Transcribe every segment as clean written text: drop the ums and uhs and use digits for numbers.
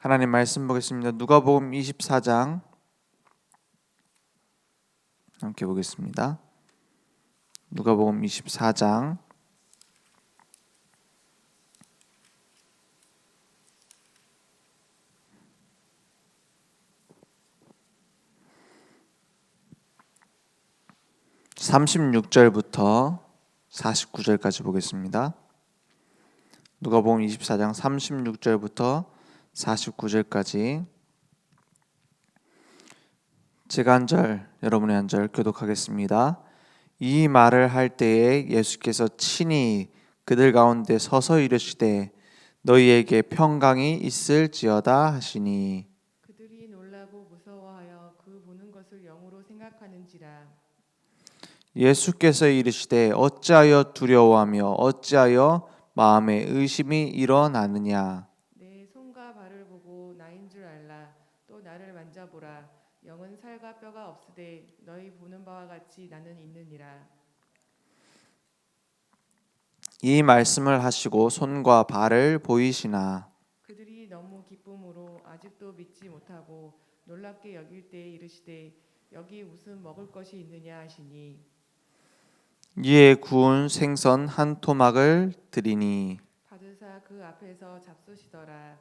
하나님 말씀 보겠습니다. 누가복음 24장 함께 보겠습니다. 누가복음 24장 36절부터 49절까지 보겠습니다. 누가복음 24장 36절부터 49절까지 제가 한 절, 여러분이 한 절 교독하겠습니다. 이 말을 할 때에 예수께서 친히 그들 가운데 서서 이르시되 너희에게 평강이 있을지어다 하시니 그들이 놀라고 무서워하여 그 보는 것을 영으로 생각하는지라. 예수께서 이르시되 어찌하여 두려워하며 어찌하여 마음에 의심이 일어나느냐. 내 손과 발을 보고 나인 줄 알라. 또 나를 만져보라. 영은 살과 뼈가 없으되 너희 보는 바와 같이 나는 있느니라. 이 말씀을 하시고 손과 발을 보이시나 그들이 너무 기쁨으로 아직도 믿지 못하고 놀랍게 여길 때에 이르시되 여기 무슨 먹을 것이 있느냐 하시니 이에 구운 생선 한 토막을 드리니 받으사 그 앞에서 잡수시더라.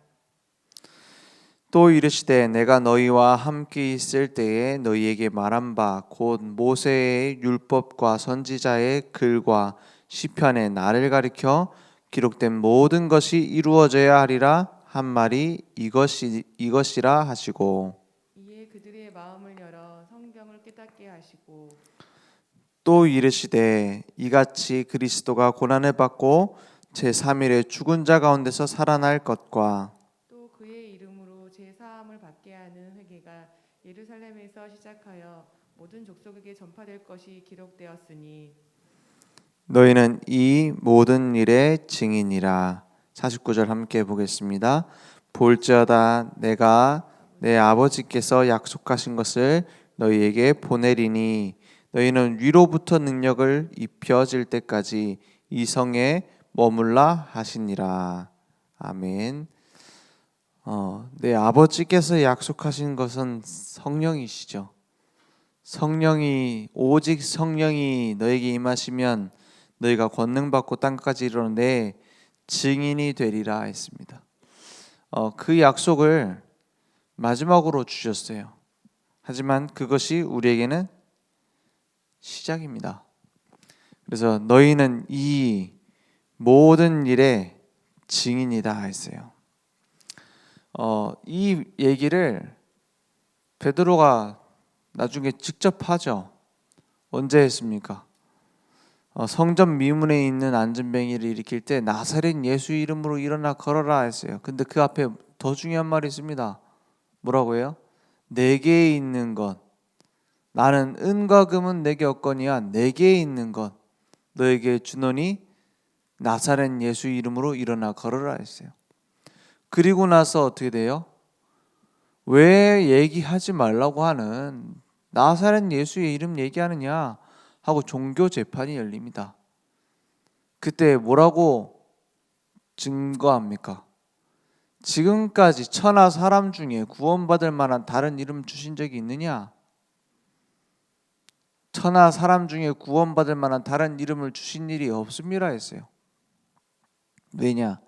또 이르시되 내가 너희와 함께 있을 때에 너희에게 말한 바 곧 모세의 율법과 선지자의 글과 시편의 나를 가리켜 기록된 모든 것이 이루어져야 하리라 한 말이 이것이라 하시고 이에 그들의 마음을 열어 성경을 깨닫게 하시고 또 이르시되 이같이 그리스도가 고난을 받고 제3일에 죽은 자 가운데서 살아날 것과 또 그의 이름으로 제사함을 받게 하는 회개가 예루살렘에서 시작하여 모든 족속에게 전파될 것이 기록되었으니 너희는 이 모든 일의 증인이라. 49절 함께 보겠습니다. 볼지어다 내가 내 아버지께서 약속하신 것을 너희에게 보내리니 너희는 위로부터 능력을 입혀질 때까지 이 성에 머물라 하시니라. 아멘. 내 아버지께서 약속하신 것은 성령이시죠. 오직 성령이 너에게 임하시면 너희가 권능 받고 땅까지 이르는데 증인이 되리라 했습니다. 그 약속을 마지막으로 주셨어요. 하지만 그것이 우리에게는 시작입니다. 그래서 너희는 이 모든 일의 증인이다 했어요. 이 얘기를 베드로가 나중에 직접 하죠. 언제 했습니까? 성전 미문에 있는 안전뱅이를 일으킬 때 나사렛 예수 이름으로 일어나 걸어라 했어요. 근데 그 앞에 더 중요한 말이 있습니다. 뭐라고 해요? 내게 있는 것, 나는 은과 금은 내게 없거니와 내게 있는 것 너에게 주노니 나사렛 예수 이름으로 일어나 걸어라 했어요. 그리고 나서 어떻게 돼요? 왜 얘기하지 말라고 하는 나사렛 예수의 이름 얘기하느냐 하고 종교 재판이 열립니다. 그때 뭐라고 증거합니까? 지금까지 천하 사람 중에 구원받을 만한 다른 이름 주신 적이 있느냐? 천하 사람 중에 구원받을 만한 다른 이름을 주신 일이 없습니다 했어요. 왜냐?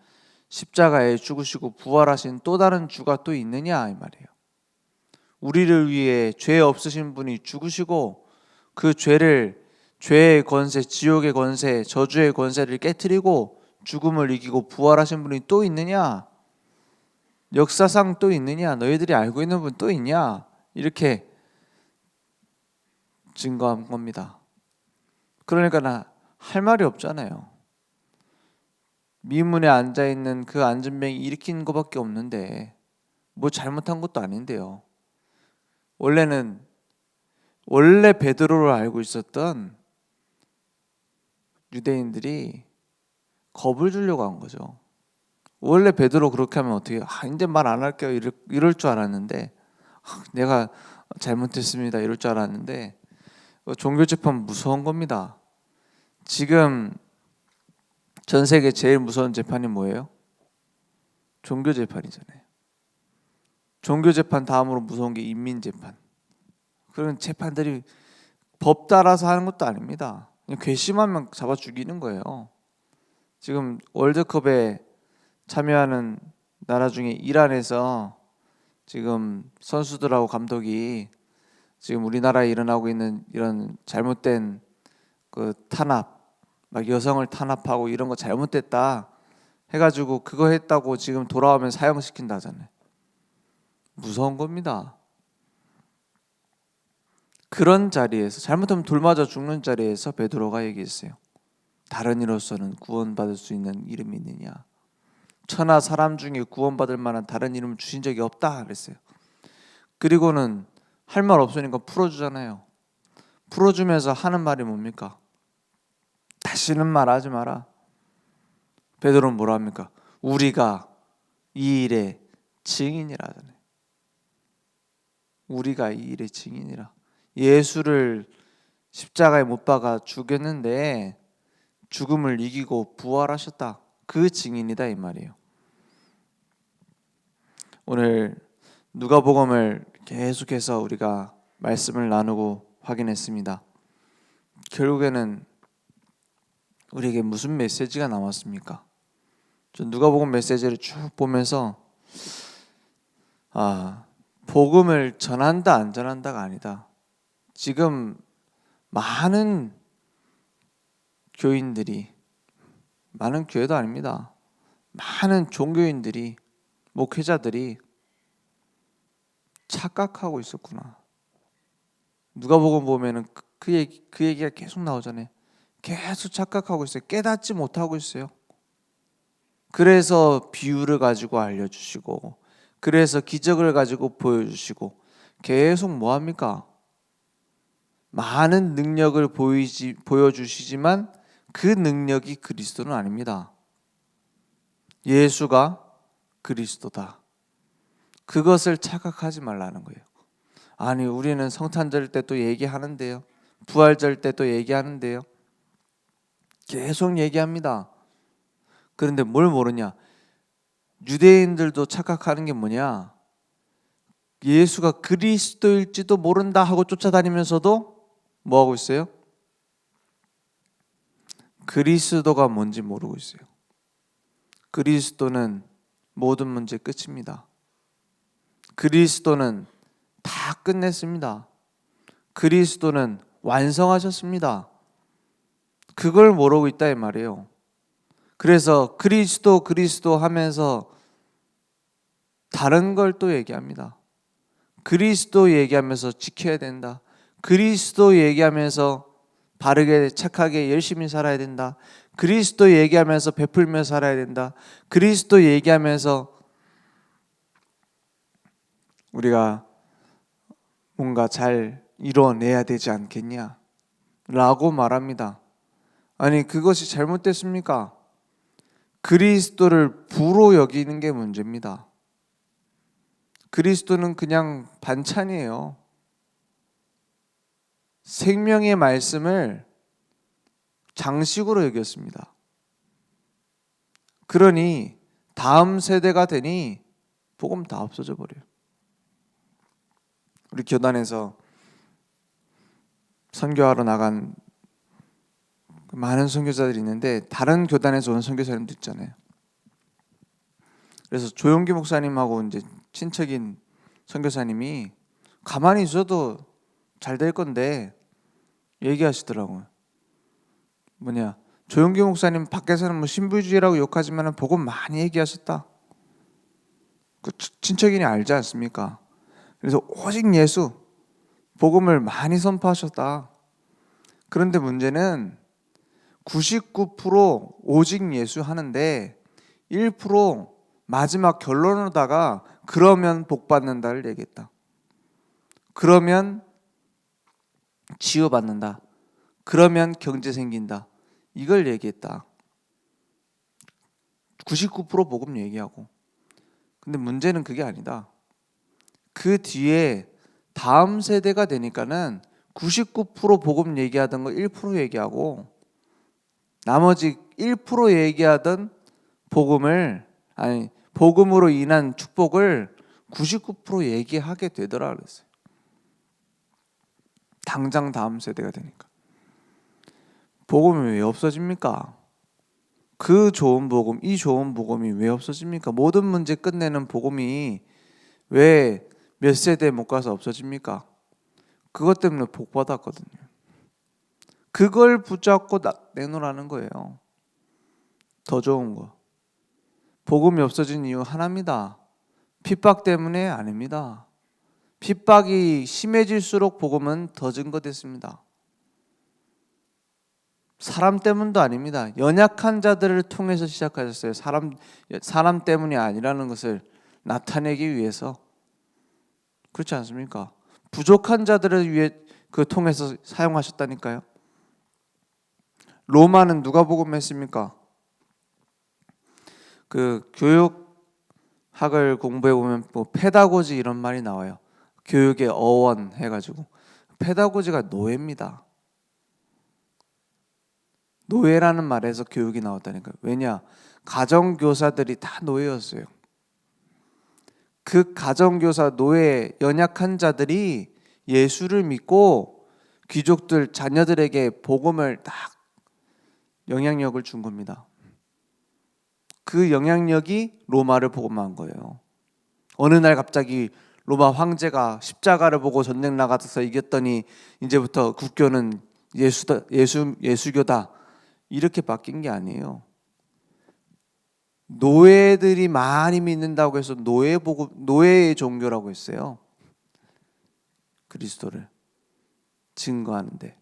십자가에 죽으시고 부활하신 또 다른 주가 또 있느냐 이 말이에요. 우리를 위해 죄 없으신 분이 죽으시고 그 죄의 권세, 지옥의 권세, 저주의 권세를 깨트리고 죽음을 이기고 부활하신 분이 또 있느냐? 역사상 또 있느냐? 너희들이 알고 있는 분 또 있냐? 이렇게 증거한 겁니다. 그러니까 나 할 말이 없잖아요. 미문에 앉아있는 그 안전뱅이 일으킨 것밖에 없는데 뭐 잘못한 것도 아닌데요. 원래 베드로를 알고 있었던 유대인들이 겁을 주려고 한 거죠. 원래 베드로 그렇게 하면 어떻게 이제 말 안 할게요 이럴 줄 알았는데 내가 잘못했습니다 이럴 줄 알았는데 종교재판 무서운 겁니다. 지금 전 세계 제일 무서운 재판이 뭐예요? 종교재판이잖아요. 종교 재판 다음으로 무서운 게 인민 재판. 그런 재판들이 법 따라서 하는 것도 아닙니다. 그냥 괘씸하면 잡아 죽이는 거예요. 지금 월드컵에 참여하는 나라 중에 이란에서 지금 선수들하고 감독이 지금 우리나라에 일어나고 있는 이런 잘못된 그 탄압, 막 여성을 탄압하고 이런 거 잘못됐다 해가지고 그거 했다고 지금 돌아오면 사형시킨다잖아요. 무서운 겁니다. 그런 자리에서 잘못하면 돌 맞아 죽는 자리에서 베드로가 얘기했어요. 다른 이로서는 구원받을 수 있는 이름이 있느냐? 천하 사람 중에 구원받을 만한 다른 이름을 주신 적이 없다 그랬어요. 그리고는 할 말 없으니까 풀어주잖아요. 풀어주면서 하는 말이 뭡니까? 다시는 말하지 마라. 베드로는 뭐라 합니까? 우리가 이 일의 증인이라 하잖아요. 우리가 이 일의 증인이라. 예수를 십자가에 못 박아 죽였는데 죽음을 이기고 부활하셨다. 그 증인이다 이 말이에요. 오늘 누가복음을 계속해서 우리가 말씀을 나누고 확인했습니다. 결국에는 우리에게 무슨 메시지가 나왔습니까? 저 누가복음 메시지를 쭉 보면서 복음을 전한다 안 전한다가 아니다. 지금 많은 교인들이, 많은 교회도 아닙니다. 많은 종교인들이, 목회자들이 착각하고 있었구나. 누가복음 보면은 그 얘기가 계속 나오잖아요. 계속 착각하고 있어요. 깨닫지 못하고 있어요. 그래서 비유를 가지고 알려주시고, 그래서 기적을 가지고 보여주시고, 계속 뭐합니까? 많은 능력을 보여주시지만 그 능력이 그리스도는 아닙니다. 예수가 그리스도다. 그것을 착각하지 말라는 거예요. 아니 우리는 성탄절 때 또 얘기하는데요. 부활절 때 또 얘기하는데요. 계속 얘기합니다. 그런데 뭘 모르냐? 유대인들도 착각하는 게 뭐냐? 예수가 그리스도일지도 모른다 하고 쫓아다니면서도 뭐 하고 있어요? 그리스도가 뭔지 모르고 있어요. 그리스도는 모든 문제 끝입니다. 그리스도는 다 끝냈습니다. 그리스도는 완성하셨습니다. 그걸 모르고 있다 이 말이에요. 그래서 그리스도 하면서 다른 걸 또 얘기합니다. 그리스도 얘기하면서 지켜야 된다. 그리스도 얘기하면서 바르게 착하게 열심히 살아야 된다. 그리스도 얘기하면서 베풀며 살아야 된다. 그리스도 얘기하면서 우리가 뭔가 잘 이뤄내야 되지 않겠냐 라고 말합니다. 아니 그것이 잘못됐습니까? 그리스도를 부로 여기는 게 문제입니다. 그리스도는 그냥 반찬이에요. 생명의 말씀을 장식으로 여겼습니다. 그러니 다음 세대가 되니 복음 다 없어져 버려요. 우리 교단에서 선교하러 나간 많은 선교사들이 있는데 다른 교단에서 온 선교사님도 있잖아요. 그래서 조용기 목사님하고 이제 친척인 선교사님이 가만히 있어도 잘 될 건데 얘기하시더라고요. 뭐냐? 조용기 목사님 밖에서는 뭐 신부주의라고 욕하지만 복음 많이 얘기하셨다. 그 친척인이 알지 않습니까? 그래서 오직 예수, 복음을 많이 선포하셨다. 그런데 문제는 99% 오직 예수 하는데 1% 마지막 결론으로다가 그러면 복 받는다를 얘기했다. 그러면 치유받는다. 그러면 경제 생긴다. 이걸 얘기했다. 99% 복음 얘기하고. 근데 문제는 그게 아니다. 그 뒤에 다음 세대가 되니까는 99% 복음 얘기하던 거 1% 얘기하고 나머지 1% 얘기하던 복음으로 인한 축복을 99% 얘기하게 되더라 그랬어요. 당장 다음 세대가 되니까. 복음이 왜 없어집니까? 그 좋은 복음, 이 좋은 복음이 왜 없어집니까? 모든 문제 끝내는 복음이 왜 몇 세대 못 가서 없어집니까? 그것 때문에 복 받았거든요. 그걸 붙잡고 내놓으라는 거예요. 더 좋은 거. 복음이 없어진 이유 하나입니다. 핍박 때문에 아닙니다. 핍박이 심해질수록 복음은 더 증거됐습니다. 사람 때문도 아닙니다. 연약한 자들을 통해서 시작하셨어요. 사람 때문이 아니라는 것을 나타내기 위해서. 그렇지 않습니까? 부족한 자들을 위해 통해서 사용하셨다니까요. 로마는 누가 복음했습니까? 그 교육학을 공부해 보면 뭐 페다고지 이런 말이 나와요. 교육의 어원 해가지고 페다고지가 노예입니다. 노예라는 말에서 교육이 나왔다니까요. 왜냐? 가정교사들이 다 노예였어요. 그 가정교사 노예 연약한 자들이 예수를 믿고 귀족들 자녀들에게 복음을 딱 영향력을 준 겁니다. 그 영향력이 로마를 복음한 거예요. 어느 날 갑자기 로마 황제가 십자가를 보고 전쟁 나가서 이겼더니 이제부터 국교는 예수교다 이렇게 바뀐 게 아니에요. 노예들이 많이 믿는다고 해서 노예의 종교라고 했어요. 그리스도를 증거하는데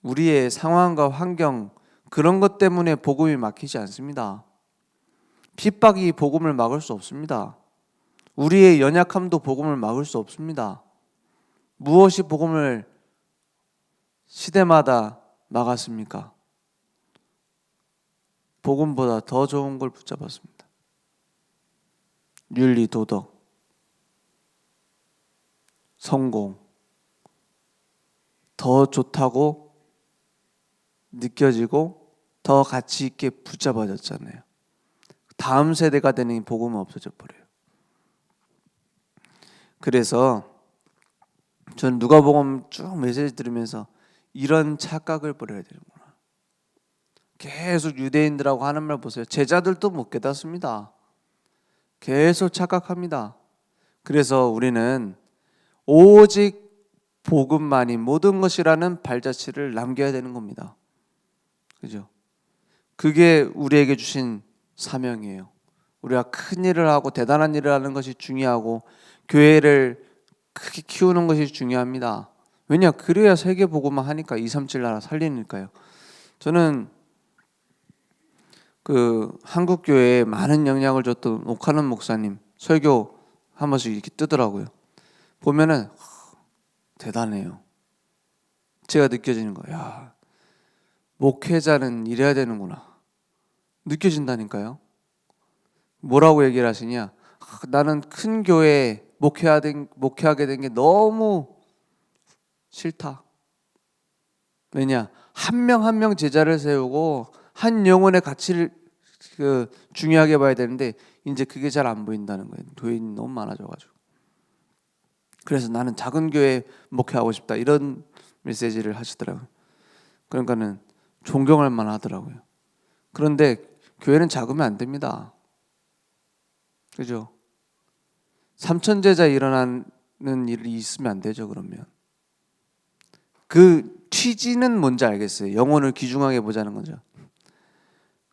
우리의 상황과 환경 그런 것 때문에 복음이 막히지 않습니다. 핍박이 복음을 막을 수 없습니다. 우리의 연약함도 복음을 막을 수 없습니다. 무엇이 복음을 시대마다 막았습니까? 복음보다 더 좋은 걸 붙잡았습니다. 윤리, 도덕, 성공 더 좋다고 느껴지고 더 가치 있게 붙잡아졌잖아요. 다음 세대가 되는 복음은 없어져 버려요. 그래서 전 누가복음 쭉 메시지 들으면서 이런 착각을 버려야 되는구나. 계속 유대인들하고 하는 말 보세요. 제자들도 못 깨닫습니다. 계속 착각합니다. 그래서 우리는 오직 복음만이 모든 것이라는 발자취를 남겨야 되는 겁니다. 그죠? 그게 우리에게 주신 사명이에요. 우리가 큰 일을 하고 대단한 일을 하는 것이 중요하고 교회를 크게 키우는 것이 중요합니다. 왜냐? 그래야 세계 복음만 하니까 237 나라 살리니까요. 저는 그 한국 교회에 많은 영향을 줬던 옥하는 목사님 설교 한 번씩 이렇게 뜨더라고요. 보면은 대단해요. 제가 느껴지는 거예요. 야, 목회자는 이래야 되는구나. 느껴진다니까요. 뭐라고 얘기를 하시냐? 나는 큰 교회에 목회하게 된 게 너무 싫다. 왜냐? 한 명 한 명 제자를 세우고 한 영혼의 가치를 중요하게 봐야 되는데 이제 그게 잘 안 보인다는 거예요. 교인이 너무 많아져가지고. 그래서 나는 작은 교회에 목회하고 싶다 이런 메시지를 하시더라고요. 그러니까는 존경할 만하더라고요. 그런데 교회는 작으면 안 됩니다. 그죠? 3천 제자 일어나는 일이 있으면 안 되죠. 그러면 그 취지는 뭔지 알겠어요. 영혼을 귀중하게 보자는 거죠.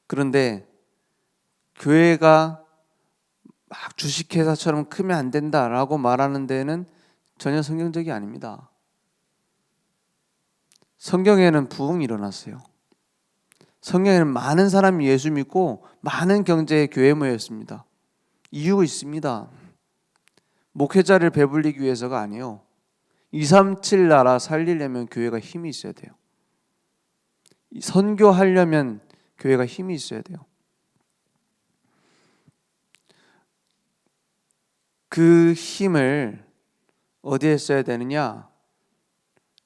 그런데 교회가 막 주식회사처럼 크면 안 된다라고 말하는 데는 전혀 성경적이 아닙니다. 성경에는 부흥이 일어났어요. 성경에는 많은 사람이 예수 믿고 많은 경제의 교회 모였습니다. 이유가 있습니다. 목회자를 배불리기 위해서가 아니에요. 237 나라 살리려면 교회가 힘이 있어야 돼요. 선교하려면 교회가 힘이 있어야 돼요. 그 힘을 어디에 써야 되느냐?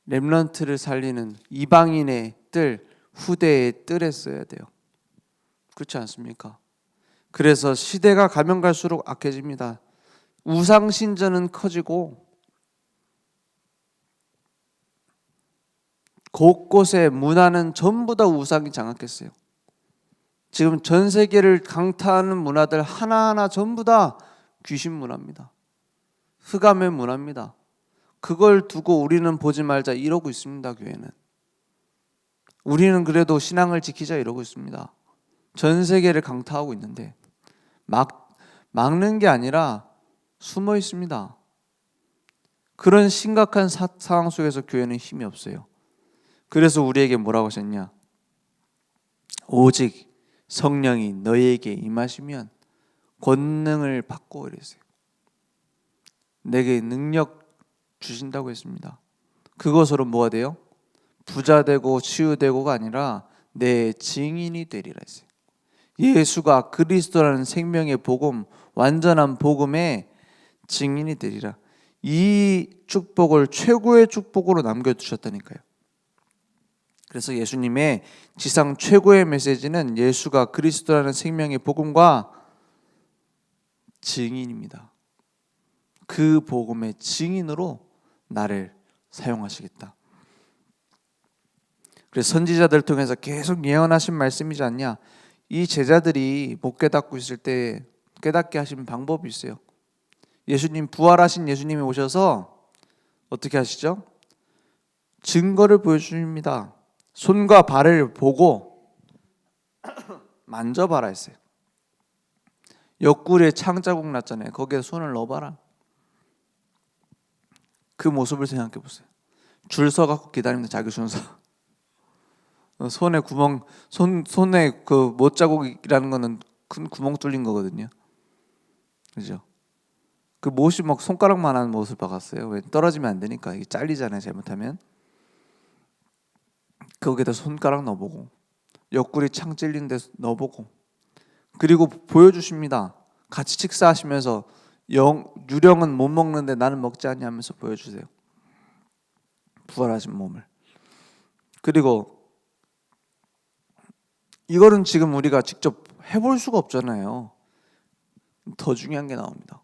렘넌트를 살리는 이방인의 뜰, 후대의 뜰에 써야 돼요. 그렇지 않습니까? 그래서 시대가 가면 갈수록 악해집니다. 우상 신전은 커지고 곳곳에 문화는 전부 다 우상이 장악했어요. 지금 전 세계를 강타하는 문화들 하나하나 전부 다 귀신 문화입니다. 흑암의 문화입니다. 그걸 두고 우리는 보지 말자 이러고 있습니다. 교회는. 우리는 그래도 신앙을 지키자 이러고 있습니다. 전 세계를 강타하고 있는데 막는 게 아니라 숨어 있습니다. 그런 심각한 상황 속에서 교회는 힘이 없어요. 그래서 우리에게 뭐라고 하셨냐? 오직 성령이 너희에게 임하시면 권능을 받고 이랬어요. 내게 능력 주신다고 했습니다. 그것으로 뭐가 돼요? 부자 되고 치유되고가 아니라 내 증인이 되리라 했어요. 예수가 그리스도라는 생명의 복음, 완전한 복음의 증인이 되리라. 이 축복을 최고의 축복으로 남겨두셨다니까요. 그래서 예수님의 지상 최고의 메시지는 예수가 그리스도라는 생명의 복음과 증인입니다. 그 복음의 증인으로 나를 사용하시겠다. 그래서 선지자들 통해서 계속 예언하신 말씀이지 않냐? 이 제자들이 못 깨닫고 있을 때 깨닫게 하신 방법이 있어요. 예수님, 부활하신 예수님이 오셔서 어떻게 하시죠? 증거를 보여주십니다. 손과 발을 보고 만져봐라 했어요. 옆구리에 창자국 났잖아요. 거기에 손을 넣어봐라. 그 모습을 생각해 보세요. 줄 서갖고 기다립니다. 자기 순서. 손에 구멍, 손에 그 못자국이라는 거는 큰 구멍 뚫린 거거든요. 그죠? 그 못이 막 손가락만한 못을 박았어요. 왜? 떨어지면 안 되니까. 이게 잘리잖아요. 잘못하면. 거기다 손가락 넣어보고 옆구리 창 찔린 데 넣어보고 그리고 보여주십니다. 같이 식사하시면서 유령은 못 먹는데 나는 먹지 않냐 하면서 보여주세요. 부활하신 몸을. 그리고 이거는 지금 우리가 직접 해볼 수가 없잖아요. 더 중요한 게 나옵니다.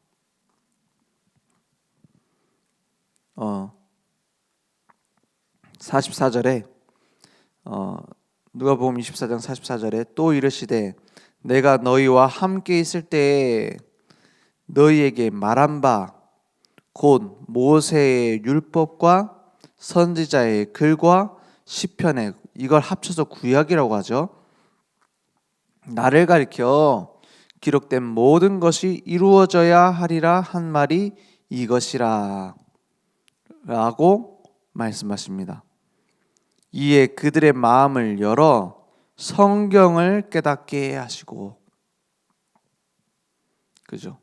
44절에 누가복음 24장 44절에 또 이르시되 내가 너희와 함께 있을 때에 너희에게 말한 바 곧 모세의 율법과 선지자의 글과 시편의 이걸 합쳐서 구약이라고 하죠. 나를 가리켜 기록된 모든 것이 이루어져야 하리라 한 말이 이것이라 라고 말씀하십니다. 이에 그들의 마음을 열어 성경을 깨닫게 하시고, 그죠?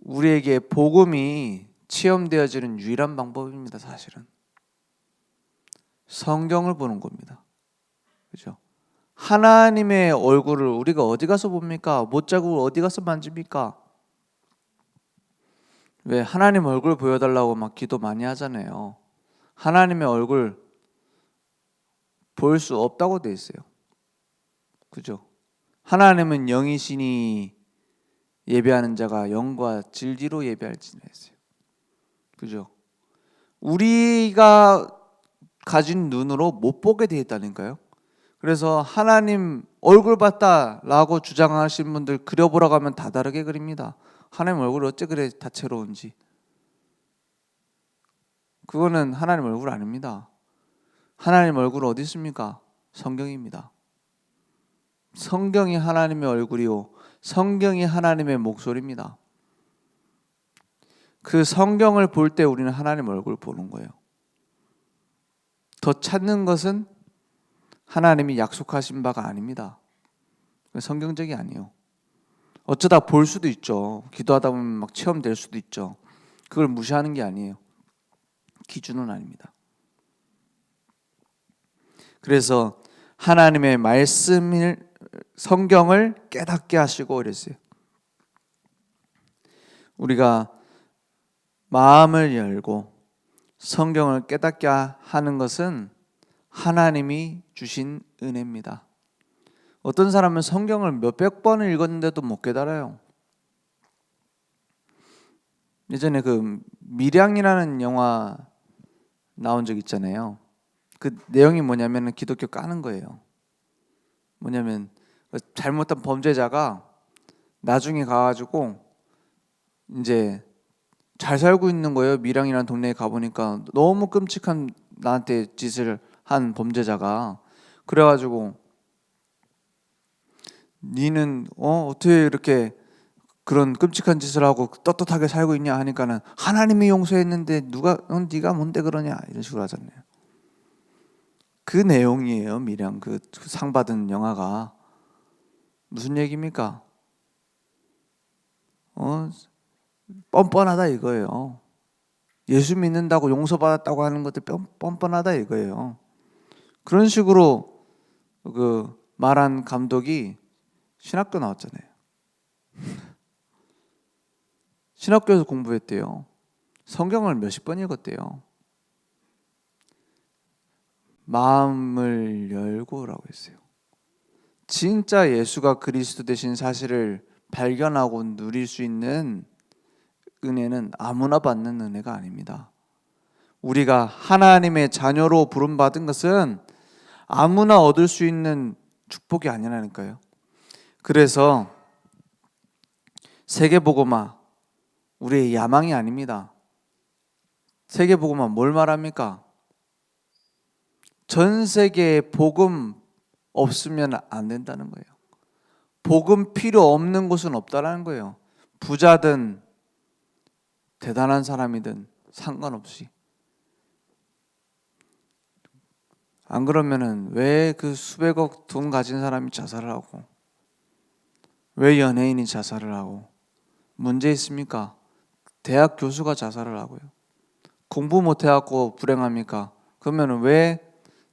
우리에게 복음이 체험되어지는 유일한 방법입니다. 사실은 성경을 보는 겁니다. 그죠? 하나님의 얼굴을 우리가 어디 가서 봅니까? 못자국을 어디 가서 만집니까? 왜 하나님 얼굴 보여달라고 막 기도 많이 하잖아요. 하나님의 얼굴 볼 수 없다고 돼 있어요. 그죠? 하나님은 영이시니 예배하는 자가 영과 진리로 예배할지니 했어요. 그죠? 우리가 가진 눈으로 못 보게 돼 있다니까요. 그래서 하나님 얼굴 봤다라고 주장하시는 분들 그려보라고 하면 다 다르게 그립니다. 하나님 얼굴이 어째 그래 다채로운지. 그거는 하나님 얼굴 아닙니다. 하나님 얼굴 어디 있습니까? 성경입니다. 성경이 하나님의 얼굴이요 성경이 하나님의 목소리입니다. 그 성경을 볼 때 우리는 하나님 얼굴을 보는 거예요. 더 찾는 것은 하나님이 약속하신 바가 아닙니다. 성경적이 아니에요. 어쩌다 볼 수도 있죠. 기도하다 보면 막 체험될 수도 있죠. 그걸 무시하는 게 아니에요. 기준은 아닙니다. 그래서 하나님의 말씀을 성경을 깨닫게 하시고 이랬어요. 우리가 마음을 열고 성경을 깨닫게 하는 것은 하나님이 주신 은혜입니다. 어떤 사람은 성경을 몇백 번을 읽었는데도 못 깨달아요. 예전에 그 밀양이라는 영화 나온 적 있잖아요. 그 내용이 뭐냐면 기독교 까는 거예요. 뭐냐면 잘못한 범죄자가 나중에 가가지고 이제 잘 살고 있는 거예요. 밀양이라는 동네에 가보니까 너무 끔찍한 나한테 짓을 한 범죄자가 그래가지고 니는 어떻게 이렇게 그런 끔찍한 짓을 하고 떳떳하게 살고 있냐 하니까는 하나님이 용서했는데 누가 네가 뭔데 그러냐 이런 식으로 하잖아요. 그 내용이에요. 밀양 그 상 받은 영화가 무슨 얘기입니까? 뻔뻔하다 이거예요. 예수 믿는다고 용서받았다고 하는 것들 뻔뻔하다 이거예요. 그런 식으로 그 말한 감독이 신학교 나왔잖아요. 신학교에서 공부했대요. 성경을 몇십 번 읽었대요. 마음을 열고라고 했어요. 진짜 예수가 그리스도 되신 사실을 발견하고 누릴 수 있는 은혜는 아무나 받는 은혜가 아닙니다. 우리가 하나님의 자녀로 부름받은 것은 아무나 얻을 수 있는 축복이 아니라니까요. 그래서 세계복음화 우리의 야망이 아닙니다. 세계복음화 뭘 말합니까? 전 세계에 복음 없으면 안 된다는 거예요. 복음 필요 없는 곳은 없다라는 거예요. 부자든 대단한 사람이든 상관없이. 안 그러면은 왜 그 수백억 돈 가진 사람이 자살을 하고 왜 연예인이 자살을 하고 문제 있습니까? 대학 교수가 자살을 하고요. 공부 못해갖고 불행합니까? 그러면 왜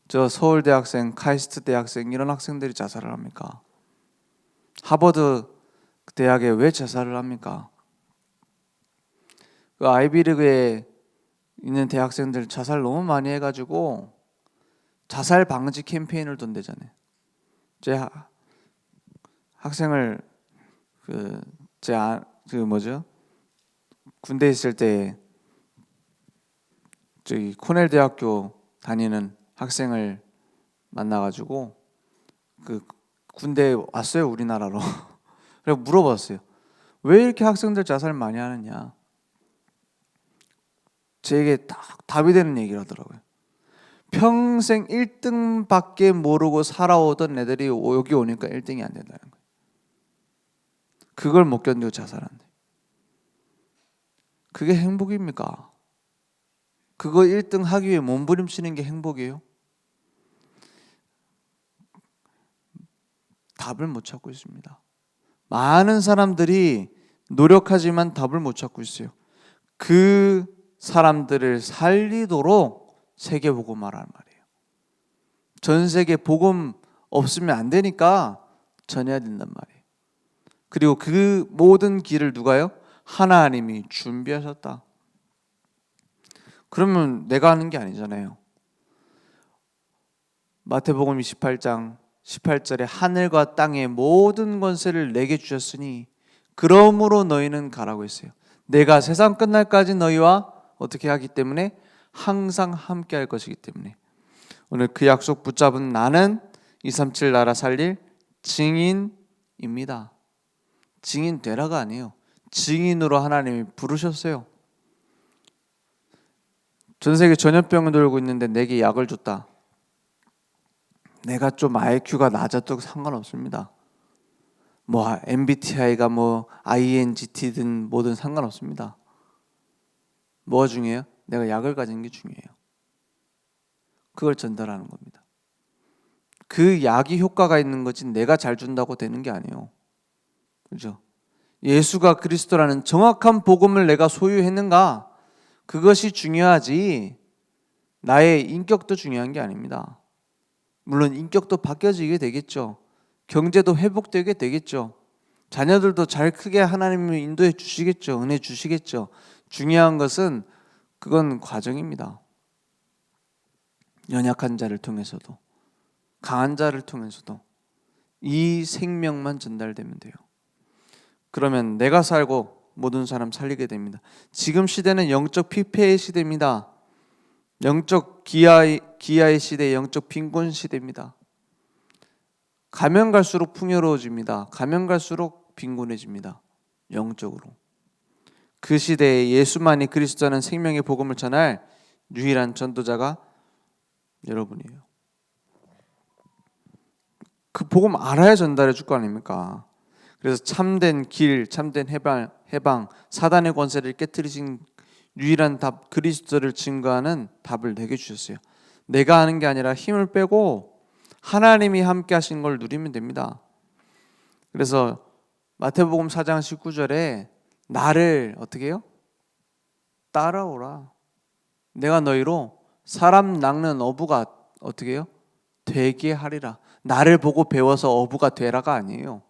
저 서울 대학생, 카이스트 대학생 이런 학생들이 자살을 합니까? 하버드 대학에 왜 자살을 합니까? 그 아이비리그에 있는 대학생들 자살 너무 많이 해가지고 자살 방지 캠페인을 돈대잖아요. 제 학생을 군대 있을 때 저기 코넬 대학교 다니는 학생을 만나가지고 그 군대에 왔어요 우리나라로. 그래서 물어봤어요. 왜 이렇게 학생들 자살 많이 하느냐? 제게 딱 답이 되는 얘기를 하더라고요. 평생 1등밖에 모르고 살아오던 애들이 여기 오니까 1등이 안 된다는 거예요. 그걸 못 견디고 자살한대. 그게 행복입니까? 그거 1등 하기 위해 몸부림치는 게 행복이에요? 답을 못 찾고 있습니다. 많은 사람들이 노력하지만 답을 못 찾고 있어요. 그 사람들을 살리도록 세계복음화라는 말이에요. 전 세계 복음 없으면 안 되니까 전해야 된단 말이에요. 그리고 그 모든 길을 누가요? 하나님이 준비하셨다. 그러면 내가 하는 게 아니잖아요. 마태복음 28장 18절에 하늘과 땅의 모든 권세를 내게 주셨으니 그러므로 너희는 가라고 했어요. 내가 세상 끝날까지 너희와 어떻게 하기 때문에 항상 함께 할 것이기 때문에 오늘 그 약속 붙잡은 나는 237 나라 살릴 증인입니다. 증인 되라가 아니에요. 증인으로 하나님이 부르셨어요. 전 세계 전염병을 돌고 있는데 내게 약을 줬다. 내가 좀 IQ가 낮아도 상관없습니다. 뭐 MBTI가 뭐 INGT든 뭐든 상관없습니다. 뭐가 중요해요? 내가 약을 가진 게 중요해요. 그걸 전달하는 겁니다. 그 약이 효과가 있는 거지 내가 잘 준다고 되는 게 아니에요. 그렇죠? 예수가 그리스도라는 정확한 복음을 내가 소유했는가? 그것이 중요하지 나의 인격도 중요한 게 아닙니다. 물론 인격도 바뀌어지게 되겠죠. 경제도 회복되게 되겠죠. 자녀들도 잘 크게 하나님이 인도해 주시겠죠. 은혜 주시겠죠. 중요한 것은 그건 과정입니다. 연약한 자를 통해서도 강한 자를 통해서도 이 생명만 전달되면 돼요. 그러면 내가 살고 모든 사람 살리게 됩니다. 지금 시대는 영적 피폐의 시대입니다. 영적 기아의 시대, 영적 빈곤 시대입니다. 가면 갈수록 풍요로워집니다. 가면 갈수록 빈곤해집니다. 영적으로. 그 시대에 예수만이 그리스도라는 생명의 복음을 전할 유일한 전도자가 여러분이에요. 그 복음 알아야 전달해 줄 거 아닙니까? 그래서 참된 길, 참된 해방, 사단의 권세를 깨뜨리신 유일한 답, 그리스도를 증거하는 답을 내게 주셨어요. 내가 하는 게 아니라 힘을 빼고 하나님이 함께 하신 걸 누리면 됩니다. 그래서 마태복음 4장 19절에 나를 어떻게 해요? 따라오라. 내가 너희로 사람 낚는 어부가 어떻게 해요? 되게 하리라. 나를 보고 배워서 어부가 되라가 아니에요.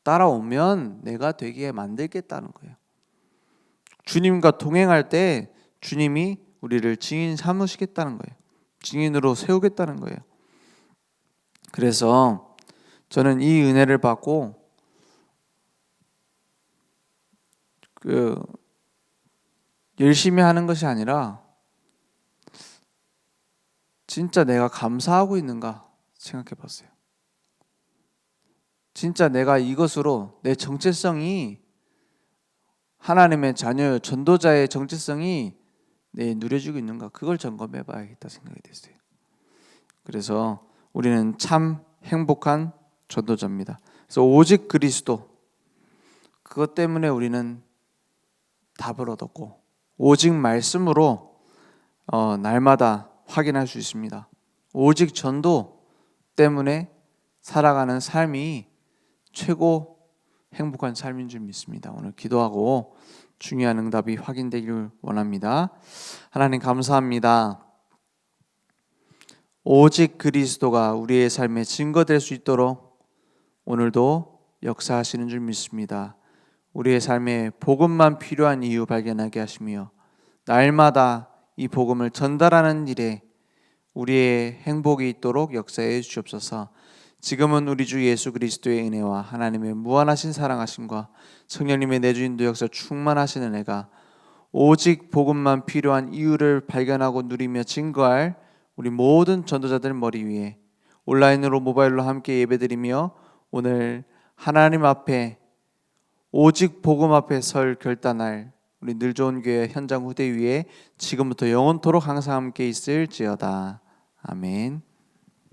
따라오면 내가 되게 만들겠다는 거예요. 주님과 동행할 때 주님이 우리를 증인 삼으시겠다는 거예요. 증인으로 세우겠다는 거예요. 그래서 저는 이 은혜를 받고 열심히 하는 것이 아니라 진짜 내가 감사하고 있는가 생각해 봤어요. 진짜 내가 이것으로 내 정체성이 하나님의 자녀, 전도자의 정체성이 내 누려지고 있는가, 그걸 점검해 봐야겠다 생각이 됐어요. 그래서 우리는 참 행복한 전도자입니다. 그래서 오직 그리스도, 그것 때문에 우리는 답을 얻었고 오직 말씀으로 날마다 확인할 수 있습니다. 오직 전도 때문에 살아가는 삶이 최고 행복한 삶인 줄 믿습니다. 오늘 기도하고 중요한 응답이 확인되길 원합니다. 하나님 감사합니다. 오직 그리스도가 우리의 삶에 증거될 수 있도록 오늘도 역사하시는 줄 믿습니다. 우리의 삶에 복음만 필요한 이유 발견하게 하시며 날마다 이 복음을 전달하는 일에 우리의 행복이 있도록 역사해 주시옵소서. 지금은 우리 주 예수 그리스도의 은혜와 하나님의 무한하신 사랑하심과 성령님의 내주인도 역사 충만하신 은혜가 오직 복음만 필요한 이유를 발견하고 누리며 증거할 우리 모든 전도자들 머리 위에 온라인으로 모바일로 함께 예배드리며 오늘 하나님 앞에 오직 복음 앞에 설 결단할 우리 늘 좋은 교회 현장 후대 위에 지금부터 영원토록 항상 함께 있을지어다. 아멘.